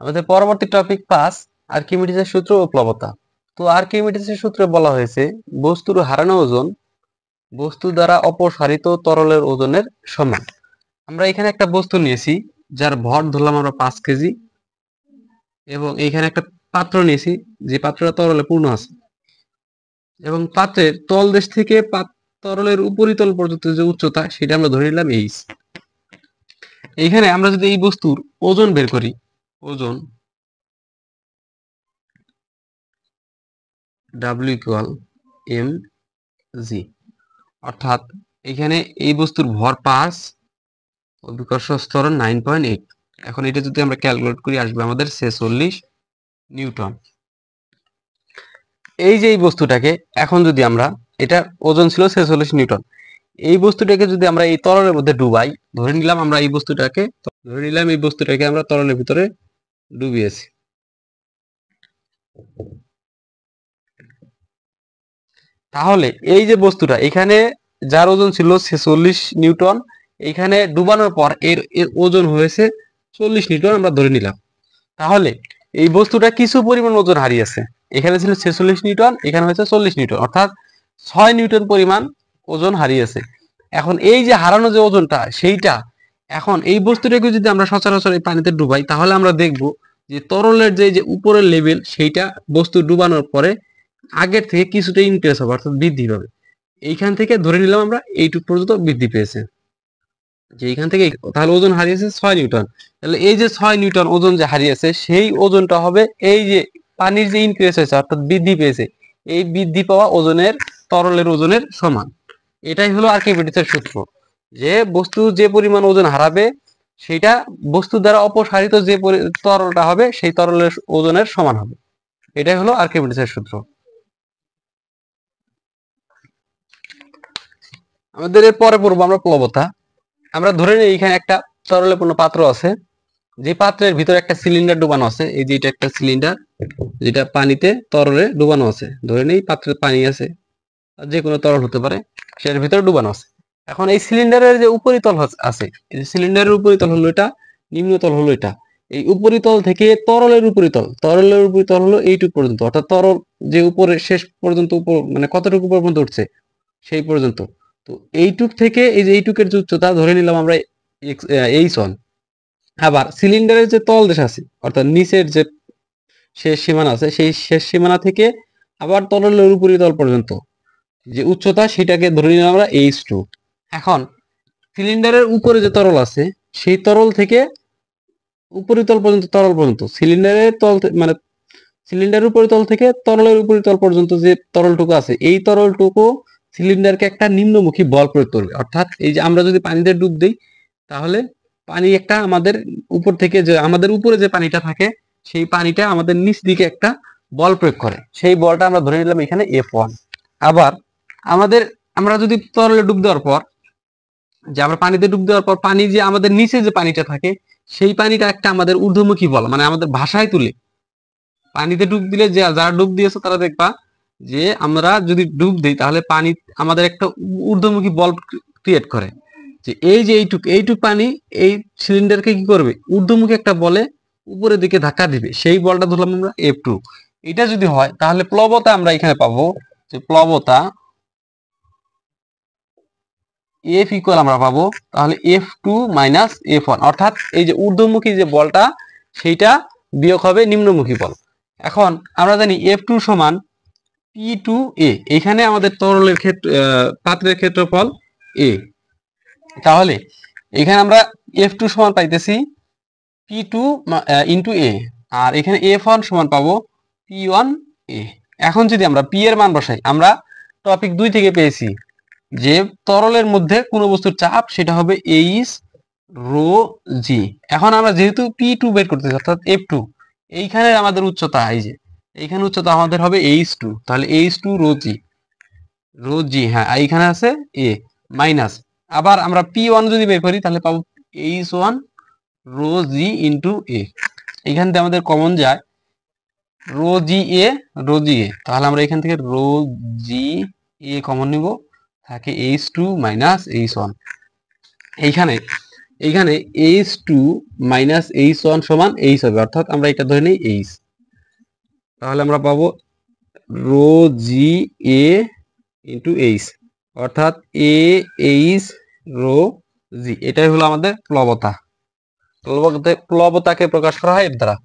আমাদের পরবর্তী টপিক 5 আর্কিমিডিসের সূত্র ও প্লবতা। তো আর্কিমিডিসের সূত্রে বলা হয়েছে বস্তুর হারানো ওজন বস্তু দ্বারা অপসারিত তরলের ওজনের সমান। আমরা এখানে একটা বস্তু নিয়েছি যার ভর ধরলাম আমরা 5 কেজি এবং এইখানে একটা পাত্র নিয়েছি যে পাত্রটা তরলে পূর্ণ আছে এবং পাত্রের তলদেশ থেকে তরলের উপরিতল পর্যন্ত যে উচ্চতা সেটা আমরা ধরে নিলাম এইচ। এইখানে আমরা যদি এই বস্তুর ওজন বের করি, ওজন W ইকুয়াল এম জি, অর্থাৎ এখানে এই বস্তুর ভর 5, অভিকর্ষ ত্বরণ 9.8। এখন এটা যদি আমরা ক্যালকুলেট করি আসবে আমাদের 46 নিউটন। এই যে এই বস্তুটাকে এখন যদি আমরা, এটা ওজন ছিল 46 নিউটন, এই বস্তুটাকে যদি আমরা এই তরলের মধ্যে ডুবাই, ধরে নিলাম এই বস্তুটাকে আমরা তরলের ভিতরে ডুবিয়েছি। তাহলে এই যে বস্তুটা এখানে যার ওজন ছিল 46 নিউটন, এখানে ডুবানোর পর এর ওজন হয়েছে 40 নিউটন আমরা ধরে নিলাম। তাহলে এই বস্তুটা কিছু পরিমাণ ওজন হারিয়েছে। এখানে ছিল 46 নিউটন, এখানে হয়েছে 40 নিউটন, অর্থাৎ 6 নিউটন পরিমাণ ওজন হারিয়েছে। এখন এই যে হারানো যে ওজনটা সেইটা, এখন এই বস্তুটাকে যদি আমরা সচরাচর এই পানিতে ডুবাই তাহলে আমরা দেখব যে তরলের যে উপরের লেভেল সেইটা বস্তু ডুবানোর পরে আগের থেকে কিছুটা ইনক্রিজ হবে, অর্থাৎ বৃদ্ধি পাবে। এইখান থেকে ধরে নিলাম আমরা এইটুক পর্যন্ত বৃদ্ধি পেয়েছে, যে এইখান থেকে তাহলে ওজন হারিয়েছে 6 নিউটন। তাহলে এই যে 6 নিউটন ওজন যে হারিয়েছে সেই ওজনটা হবে এই যে পানির যে ইনক্রিজ হয়েছে অর্থাৎ বৃদ্ধি পেয়েছে, এই বৃদ্ধি পাওয়া ওজনের তরলের ওজনের সমান। এটাই হলো আর্কিমিডিসের সূত্র, যে বস্তু যে পরিমাণ ওজন হারাবে সেটা বস্তু দ্বারা অপসারিত যে তরলটা হবে সেই তরলের ওজনের সমান হবে। এটাই হলো আর্কিমিডিসের সূত্র। আমাদের এর পরে পড়বো আমরা প্লবতা। আমরা ধরে নিই এখানে একটা তরলে পাত্র আছে, যে পাত্রের ভিতরে একটা সিলিন্ডার ডুবানো আছে। এই যে এটা একটা সিলিন্ডার যেটা পানিতে তরলে ডুবানো আছে। ধরে নিই পাত্রে পানি আছে, যে কোনো তরল হতে পারে, সেটার ভিতরে ডুবানো আছে। এখন এই সিলিন্ডারের যে উপরিতল আছে, এই সিলিন্ডারের উপরিতল হলো এটা, নিম্নতল হলো এটা। এই উপরিতল থেকে তরলের উপরিতল হলো এইটুকু পর্যন্ত, অর্থাৎ তরল যে উপরে শেষ পর্যন্ত মানে কতটুকু পর্যন্ত উঠছে সেই পর্যন্ত। তো এইটুক থেকে এই যে এইটুকের যে উচ্চতা ধরে নিলাম আমরা এইচ1। আবার সিলিন্ডারের যে তলদেশ আছে অর্থাৎ নিচের যে শেষ সীমানা আছে সেই শেষ সীমানা থেকে আবার তরলের উপরিতল পর্যন্ত যে উচ্চতা সেটাকে ধরে নিলাম আমরা এইচ2। এখন সিলিন্ডারের উপরে যে তরল আছে সেই তরল থেকে উপরিতল পর্যন্ত তরল পর্যন্ত সিলিন্ডারের মানে সিলিন্ডারের উপরিতল থেকে তরলের উপরিতল পর্যন্ত যে তরলটুকু আছে এই তরলটুকু সিলিন্ডারকে একটা নিম্নমুখী বল প্রয়োগ করবে। অর্থাৎ এই যে আমরা যদি পানিতে ডুব দিই তাহলে পানি একটা আমাদের উপর থেকে, যে আমাদের উপরে যে পানিটা থাকে সেই পানিটা আমাদের নিচ দিকে একটা বল প্রয়োগ করে, সেই বলটা আমরা ধরে নিলাম এখানে F1। আবার আমরা যদি তরলে ডুব দেওয়ার পর, যে আমরা পানিতে ডুব দেওয়ার পর পানি যে আমাদের নিচে যে পানিটা থাকে সেই পানিটা একটা আমাদের ঊর্ধ্বমুখী বল, মানে আমাদের ভাষায় তুলে পানিতে ডুব দিলে, যে যারা ডুব দিয়েছে তারা দেখবা যে আমরা যদি ডুব দিই তাহলে পানি আমাদের একটা ঊর্ধ্বমুখী বল ক্রিয়েট করে, যে এই যে এইটুক পানি এই সিলিন্ডারকে কি করবে, ঊর্ধ্বমুখী একটা বলে উপরের দিকে ধাক্কা দিবে, সেই বলটা ধরলাম আমরা F2। এটা যদি হয় তাহলে প্লবতা আমরা এখানে পাবো, যে প্লবতা F ইকুয়াল আমরা পাবো তাহলে F2 মাইনাস F1, অর্থাৎ এই যে ঊর্ধ্বমুখী যে বলটা সেইটা বিয়োগ হবে নিম্নমুখী বল। এখন আমরা জানি F2 সমান P2A, এখানে আমাদের তরলের পাত্রের ক্ষেত্রফল A। তাহলে এখানে আমরা F2 সমান পাইতেছি P2 ইন্টু A, আর এখানে F1 সমান পাবো P1A। এখন যদি আমরা P এর মান বসাই, আমরা টপিক 2 থেকে পেয়েছি যে তরলের মধ্যে কোন বস্তুর চাপ সেটা হবে এইচ রো জি। এখন আমরা যেহেতু P2 বের করতেছি অর্থাৎ F2, এইখানে আমাদের উচ্চতা, এই যে এইখানে উচ্চতা আমাদের হবে H2, তাহলে H2 রো জি, হ্যাঁ এইখানে আছে A মাইনাস, আবার আমরা P1 যদি বের করি তাহলে পাবো H1 rho G into A। এখান থেকে আমাদের কমন যায় রো জি এ, তাহলে আমরা এখান থেকে রো জি এ কমন নিব, থাকে H2 মাইনাস H1। এইখানে এইখানে H2 মাইনাস H1 সমান H হবে, অর্থাৎ আমরা এটা ধরে নিই H। তাহলে আমরা পাবো রো জি এ ইন্টু H, অর্থাৎ AH রো জি। এটাই হলো আমাদের প্লবতা। প্লবতাকে প্রকাশ করা হয় এর দ্বারা।